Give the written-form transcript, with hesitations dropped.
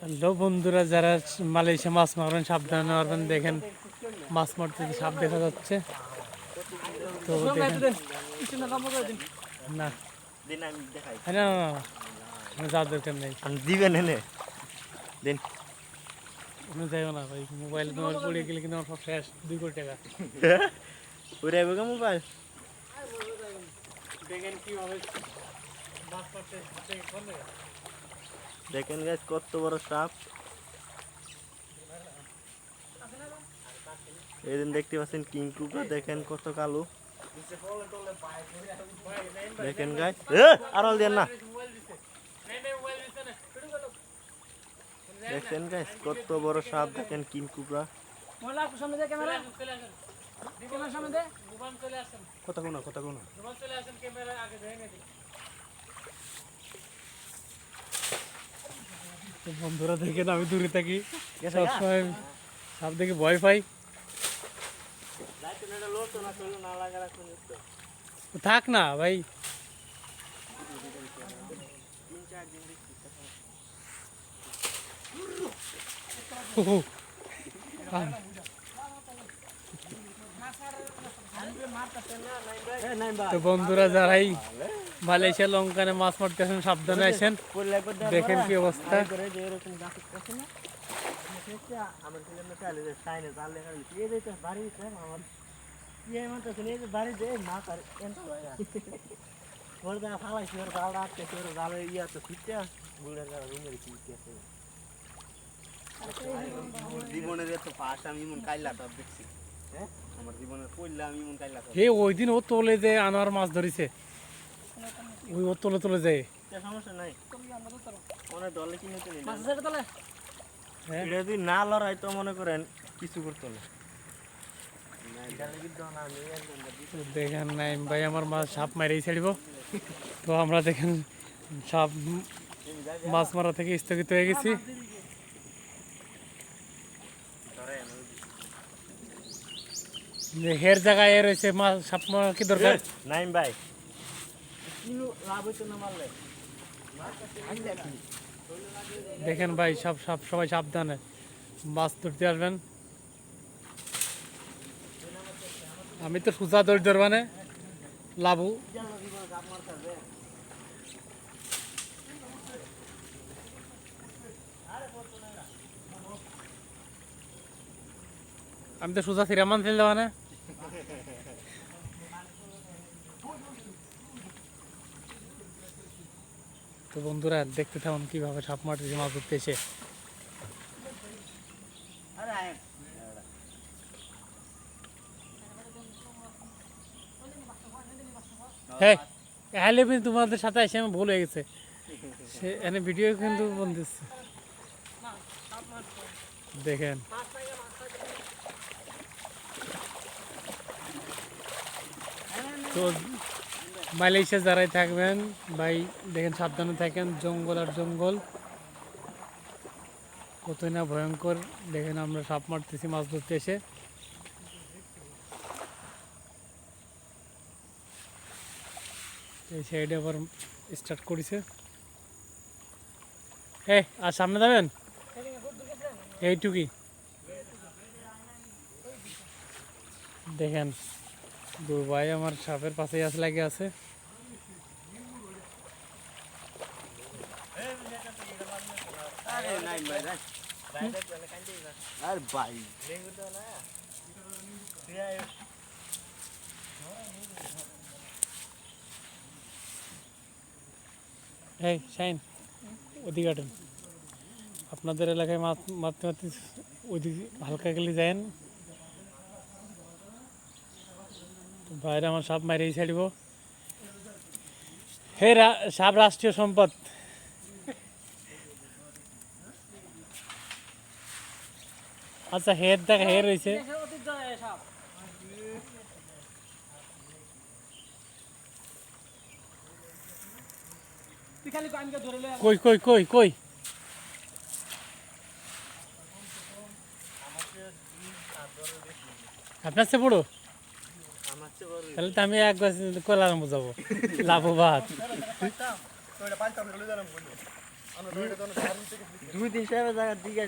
Hello বন্ধুরা, যারা Malaysia মাছ মারবেন সাবধানে মারবেন। দেখেন মাছ মারতে সাপ দেখা যাচ্ছে। তো দেখেন না না যা দরকার নেই, দিবেন এনে দিন। ওখানে যাইও না ভাই। মোবাইল তোমার পড়ে গেলে কিন্তু আমার সব শেষ। 2 কোটি টাকা উড়াইব কে মোবাইল? দেখেন কিভাবে মাছ মারতে। দেখেন গাইস কত বড় সাপ। এই দিন দেখতে পাচ্ছেন কিং কুবরা, দেখেন কত কালো। দেখেন গাইস, আড়াল দেন না। দেখেন গাইস কত বড় সাপ, দেখেন কিং কুবরা। কথা কোনা বন্ধুরা, দেখেন আমি দূরে থাকি, সবসময় সাপ দেখে ভয় পাই। থাক না ভাই। তো বন্ধুরা, যারাই মালয়েশিয়া লঙ্কানে মাছ মারতেছেন সাবধানে আসেন। দেখেন কি অবস্থা। জীবনের এত ফাঁস আমি মন কাইলা সব দেখছি। হ্যাঁ, আমার জীবনের পড়লে আমি মন কাইলা সব। হে ওই দিন ও তোলে যে আনোয়ার মাছ ধরেছে, ওই ও তোলে যায়। সমস্যা নাই, অনেক দলে কিনে চলে হ্যাঁ, এটা যদি না লড়াই তো মনে করেন কিছু করতো না। দেখেন নাই ভাই, আমার মাছ সাপ মারেই ছাড়িব। তো আমরা দেখেন সাপ মাছ মারা থেকে স্থগিত হয়ে গেছি। হের জায়গায় এর হয়েছে মাছ সাপ মারা কি দরকার? নাইম ভাই লাভ হইতো না মারলে। দেখেন ভাই, সব সব সবাই সাবধানে মাছ ধরতে আসবেন। আমি তো সোজা দৌড় ধরবানে লাভু। আমি তো সোজা সিরামান ফেল দেওয়ানে। তো বন্ধুরা, দেখতে থাকুন কিভাবে সাপ মারতেছে মাছ ধরতে এসে। হ্যাঁ, হ্যালো, তোমাদের সাথে এসে আমি ভুল হয়ে গেছে। সে এনে ভিডিও কিন্তু বলতেছে। দেখেন তো মালয়েশিয়া যারাই থাকবেন ভাই, দেখেন সাবধানে থাকেন। জঙ্গল আর জঙ্গল, কতই না ভয়ঙ্কর। দেখেন আমরা সাপ মারতেছি মাছ ধরতে এসে। এই সাইডে আবার স্টার্ট করেছে। আর সামনে যাবেন এইটুকুই। দেখেন ভাই আমার সাপের পাশেই আছে, লাগে আছে। আর ভাই এই শাইন, ওদিকে আটেন। আপনাদের এলাকায় মাছ মারতে মারতে ওইদিকে হালকা গেলে যায়েন। বাইরে আমার সাপ মারিয়ে ছাড়িব। হে সাপ রাষ্ট্রীয় সম্পদ। আচ্ছা, হের দেখা হের রয়েছে। কই কই কই কই আপনার চেয়ে বড়? তাহলে তো আমি এক গাছ কলার যাবো লাভবাদ। দুই দিন সাহেবের জায়গা দিকে